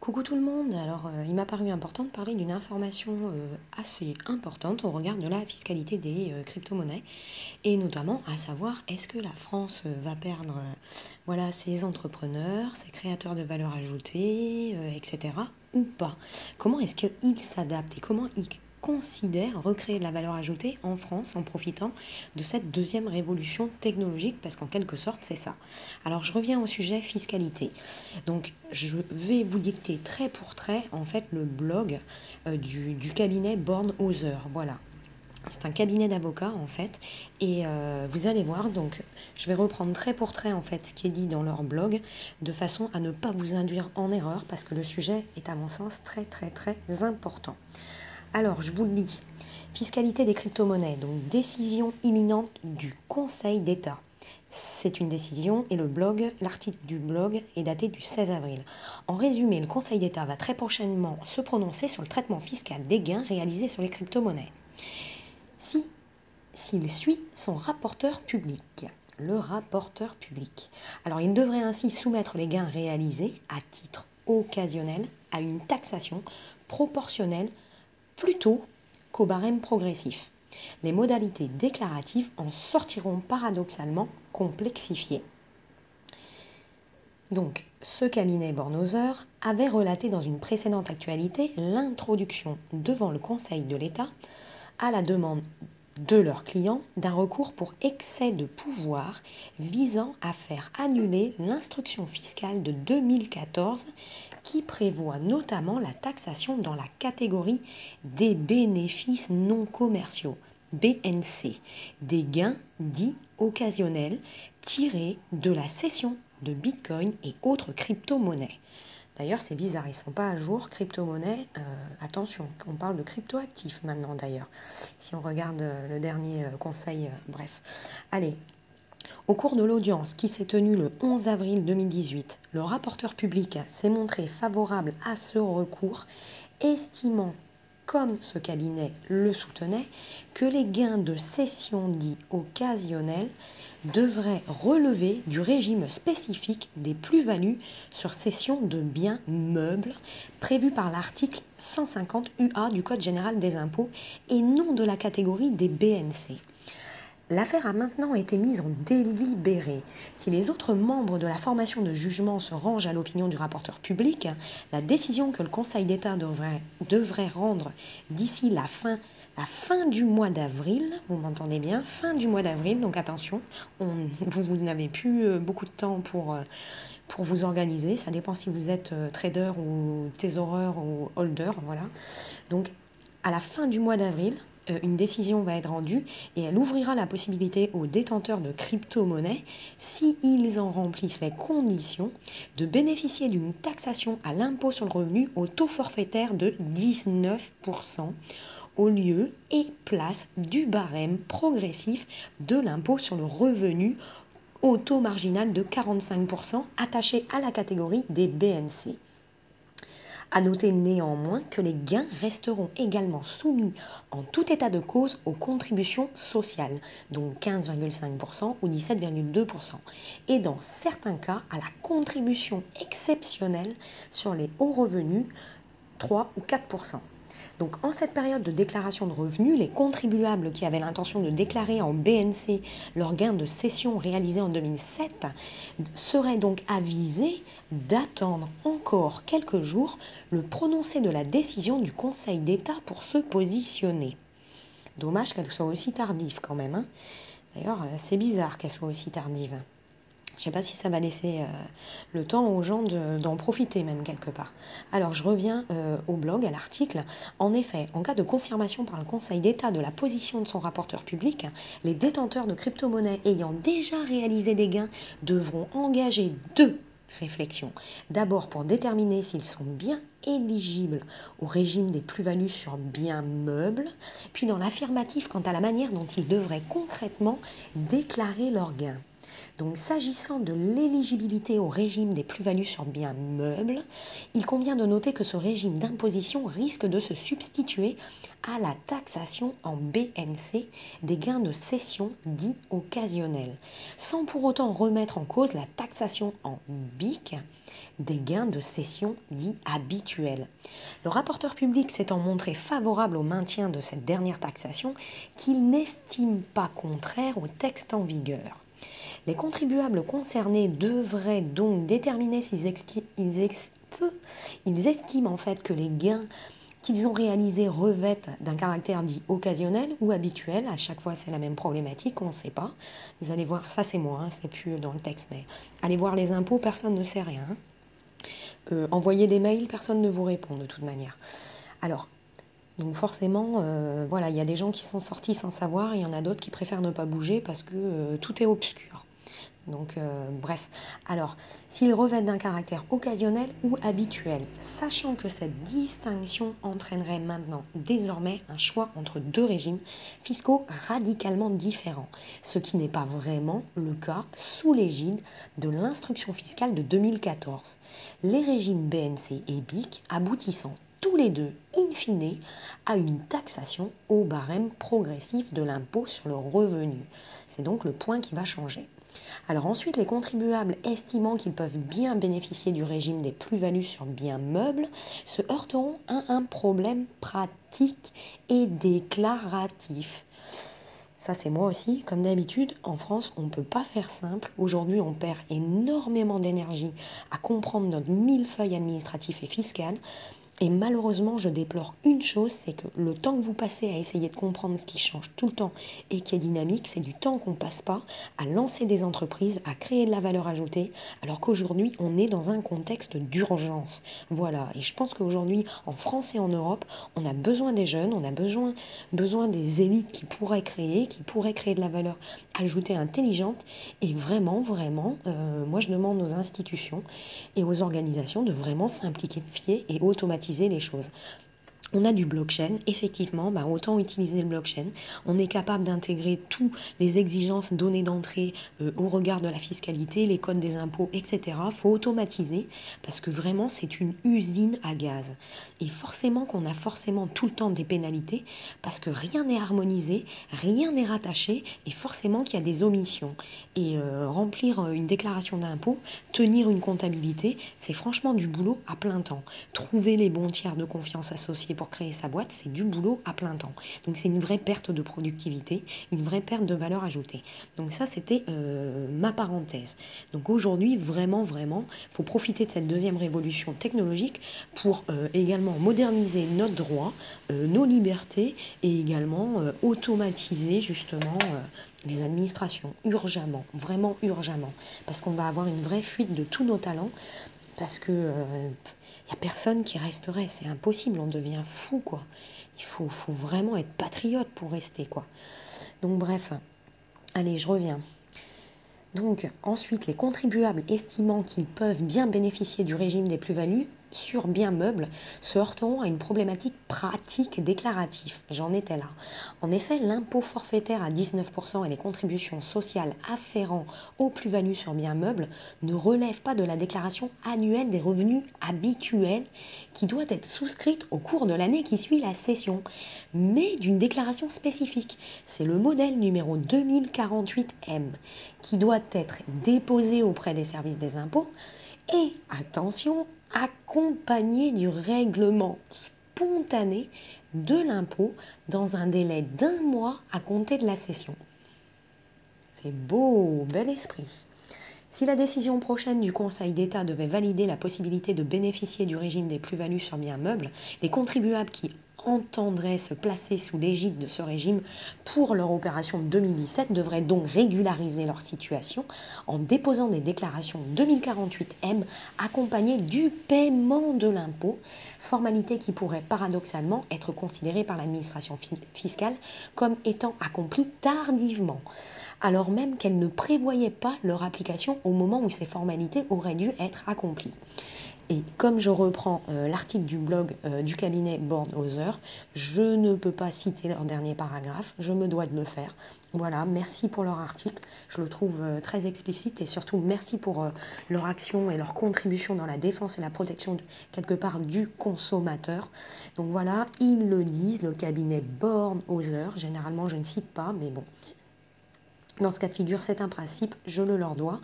Coucou tout le monde, il m'a paru important de parler d'une information assez importante au regard de la fiscalité des crypto-monnaies et notamment à savoir est-ce que la France va perdre ses entrepreneurs, ses créateurs de valeur ajoutée, etc. ou pas. Comment est-ce qu'ils s'adaptent et comment ils considèrent recréer de la valeur ajoutée en France en profitant de cette deuxième révolution technologique parce qu'en quelque sorte c'est ça. Alors je reviens au sujet fiscalité. Donc je vais vous dicter trait pour trait en fait le blog du cabinet Bornhauser. Voilà. C'est un cabinet d'avocats en fait et vous allez voir, donc je vais reprendre trait pour trait en fait ce qui est dit dans leur blog de façon à ne pas vous induire en erreur parce que le sujet est à mon sens très très très important. Alors je vous le dis, fiscalité des crypto-monnaies, donc décision imminente du Conseil d'État. C'est une décision et l'article du blog est daté du 16 avril. En résumé, le Conseil d'État va très prochainement se prononcer sur le traitement fiscal des gains réalisés sur les crypto-monnaies. S'il suit son rapporteur public, le rapporteur public. Alors il devrait ainsi soumettre les gains réalisés à titre occasionnel à une taxation proportionnelle plutôt qu'au barème progressif. Les modalités déclaratives en sortiront paradoxalement complexifiées. Donc, ce cabinet Bornhauser avait relaté dans une précédente actualité l'introduction devant le Conseil de l'État à la demande de leurs clients d'un recours pour excès de pouvoir visant à faire annuler l'instruction fiscale de 2014 qui prévoit notamment la taxation dans la catégorie des bénéfices non commerciaux, BNC, des gains dits occasionnels tirés de la cession de Bitcoin et autres crypto-monnaies. D'ailleurs, c'est bizarre, ils ne sont pas à jour, crypto-monnaie, attention, on parle de crypto-actifs maintenant d'ailleurs, si on regarde le dernier conseil, bref. Allez, au cours de l'audience qui s'est tenue le 11 avril 2018, le rapporteur public s'est montré favorable à ce recours, estimant, comme ce cabinet le soutenait, que les gains de cession dits occasionnels devrait relever du régime spécifique des plus-values sur cession de biens meubles prévu par l'article 150 UA du Code général des impôts et non de la catégorie des BNC. L'affaire a maintenant été mise en délibéré. Si les autres membres de la formation de jugement se rangent à l'opinion du rapporteur public, la décision que le Conseil d'État devrait rendre d'ici la fin du mois d'avril, vous m'entendez bien, fin du mois d'avril, donc attention, vous n'avez plus beaucoup de temps pour vous organiser, ça dépend si vous êtes trader ou thésaureur ou holder, voilà. Donc à la fin du mois d'avril, une décision va être rendue et elle ouvrira la possibilité aux détenteurs de crypto-monnaies, s'ils en remplissent les conditions, de bénéficier d'une taxation à l'impôt sur le revenu au taux forfaitaire de 19% au lieu et place du barème progressif de l'impôt sur le revenu au taux marginal de 45% attaché à la catégorie des BNC. À noter néanmoins que les gains resteront également soumis en tout état de cause aux contributions sociales, donc 15,5% ou 17,2%, et dans certains cas à la contribution exceptionnelle sur les hauts revenus, 3 ou 4%. Donc en cette période de déclaration de revenus, les contribuables qui avaient l'intention de déclarer en BNC leurs gains de cession réalisés en 2007 seraient donc avisés d'attendre encore quelques jours le prononcé de la décision du Conseil d'État pour se positionner. Dommage qu'elle soit aussi tardive quand même, hein. D'ailleurs, c'est bizarre qu'elle soit aussi tardive. Je ne sais pas si ça va laisser le temps aux gens d'en profiter même quelque part. Alors je reviens au blog, à l'article. En effet, en cas de confirmation par le Conseil d'État de la position de son rapporteur public, les détenteurs de crypto-monnaies ayant déjà réalisé des gains devront engager deux réflexions. D'abord pour déterminer s'ils sont bien éligibles au régime des plus-values sur biens meubles, puis dans l'affirmatif quant à la manière dont ils devraient concrètement déclarer leurs gains. Donc s'agissant de l'éligibilité au régime des plus-values sur biens meubles, il convient de noter que ce régime d'imposition risque de se substituer à la taxation en BNC des gains de cession dits occasionnels. Sans pour autant remettre en cause la taxation en BIC, des gains de cession dits habituels. Le rapporteur public s'étant montré favorable au maintien de cette dernière taxation, qu'il n'estime pas contraire au texte en vigueur. Les contribuables concernés devraient donc déterminer s'ils estiment en fait que les gains qu'ils ont réalisés revêtent d'un caractère dit occasionnel ou habituel. À chaque fois, c'est la même problématique, on ne sait pas. Vous allez voir, ça c'est moi, c'est plus dans le texte, mais allez voir les impôts, personne ne sait rien. Envoyez des mails, personne ne vous répond de toute manière. Alors, donc forcément, voilà, il y a des gens qui sont sortis sans savoir, et il y en a d'autres qui préfèrent ne pas bouger parce que tout est obscur. Donc, bref. Alors, s'ils revêtent d'un caractère occasionnel ou habituel, sachant que cette distinction entraînerait maintenant, désormais, un choix entre deux régimes fiscaux radicalement différents, ce qui n'est pas vraiment le cas sous l'égide de l'instruction fiscale de 2014. Les régimes BNC et BIC aboutissant tous les deux, in fine, à une taxation au barème progressif de l'impôt sur le revenu. C'est donc le point qui va changer. Alors ensuite, les contribuables estimant qu'ils peuvent bien bénéficier du régime des plus-values sur biens meubles se heurteront à un problème pratique et déclaratif. Ça, c'est moi aussi. Comme d'habitude, en France, on ne peut pas faire simple. Aujourd'hui, on perd énormément d'énergie à comprendre notre millefeuille administratif et fiscal. Et malheureusement, je déplore une chose, c'est que le temps que vous passez à essayer de comprendre ce qui change tout le temps et qui est dynamique, c'est du temps qu'on ne passe pas à lancer des entreprises, à créer de la valeur ajoutée, alors qu'aujourd'hui, on est dans un contexte d'urgence. Voilà, et je pense qu'aujourd'hui, en France et en Europe, on a besoin des jeunes, on a besoin des élites qui pourraient créer de la valeur ajoutée intelligente. Et vraiment, moi je demande aux institutions et aux organisations de vraiment simplifier et automatiser les choses. On a du blockchain, effectivement, autant utiliser le blockchain. On est capable d'intégrer toutes les exigences données d'entrée au regard de la fiscalité, les codes des impôts, etc. Il faut automatiser parce que vraiment c'est une usine à gaz. Et forcément qu'on a forcément tout le temps des pénalités parce que rien n'est harmonisé, rien n'est rattaché et forcément qu'il y a des omissions. Et remplir une déclaration d'impôt, tenir une comptabilité, c'est franchement du boulot à plein temps. Trouver les bons tiers de confiance associés pour créer sa boîte, c'est du boulot à plein temps. Donc c'est une vraie perte de productivité, une vraie perte de valeur ajoutée. Donc ça, c'était ma parenthèse. Donc aujourd'hui, vraiment, faut profiter de cette deuxième révolution technologique pour également moderniser notre droit, nos libertés et également automatiser justement les administrations, urgemment, vraiment urgemment, parce qu'on va avoir une vraie fuite de tous nos talents, parce que il n'y a personne qui resterait, c'est impossible, on devient fou, quoi. Il faut vraiment être patriote pour rester, quoi. Donc bref, allez, je reviens. Donc ensuite, les contribuables estimant qu'ils peuvent bien bénéficier du régime des plus-values sur biens meubles se heurteront à une problématique pratique déclarative. J'en étais là. En effet, l'impôt forfaitaire à 19% et les contributions sociales afférents aux plus-values sur biens meubles ne relèvent pas de la déclaration annuelle des revenus habituels qui doit être souscrite au cours de l'année qui suit la cession, mais d'une déclaration spécifique. C'est le modèle numéro 2048M qui doit être déposé auprès des services des impôts et, attention, accompagné du règlement spontané de l'impôt dans un délai d'1 mois à compter de la cession. C'est beau, bel esprit. Si la décision prochaine du Conseil d'État devait valider la possibilité de bénéficier du régime des plus-values sur biens meubles, les contribuables qui entendraient se placer sous l'égide de ce régime pour leur opération de 2017 devraient donc régulariser leur situation en déposant des déclarations 2048M accompagnées du paiement de l'impôt, formalité qui pourrait paradoxalement être considérée par l'administration fiscale comme étant accomplie tardivement, alors même qu'elle ne prévoyait pas leur application au moment où ces formalités auraient dû être accomplies. Et comme je reprends l'article du blog du cabinet Bornhauser, je ne peux pas citer leur dernier paragraphe, je me dois de le faire. Voilà, merci pour leur article, je le trouve très explicite et surtout merci pour leur action et leur contribution dans la défense et la protection quelque part du consommateur. Donc voilà, ils le disent, le cabinet Bornhauser, généralement je ne cite pas, mais bon. Dans ce cas de figure, c'est un principe, je le leur dois.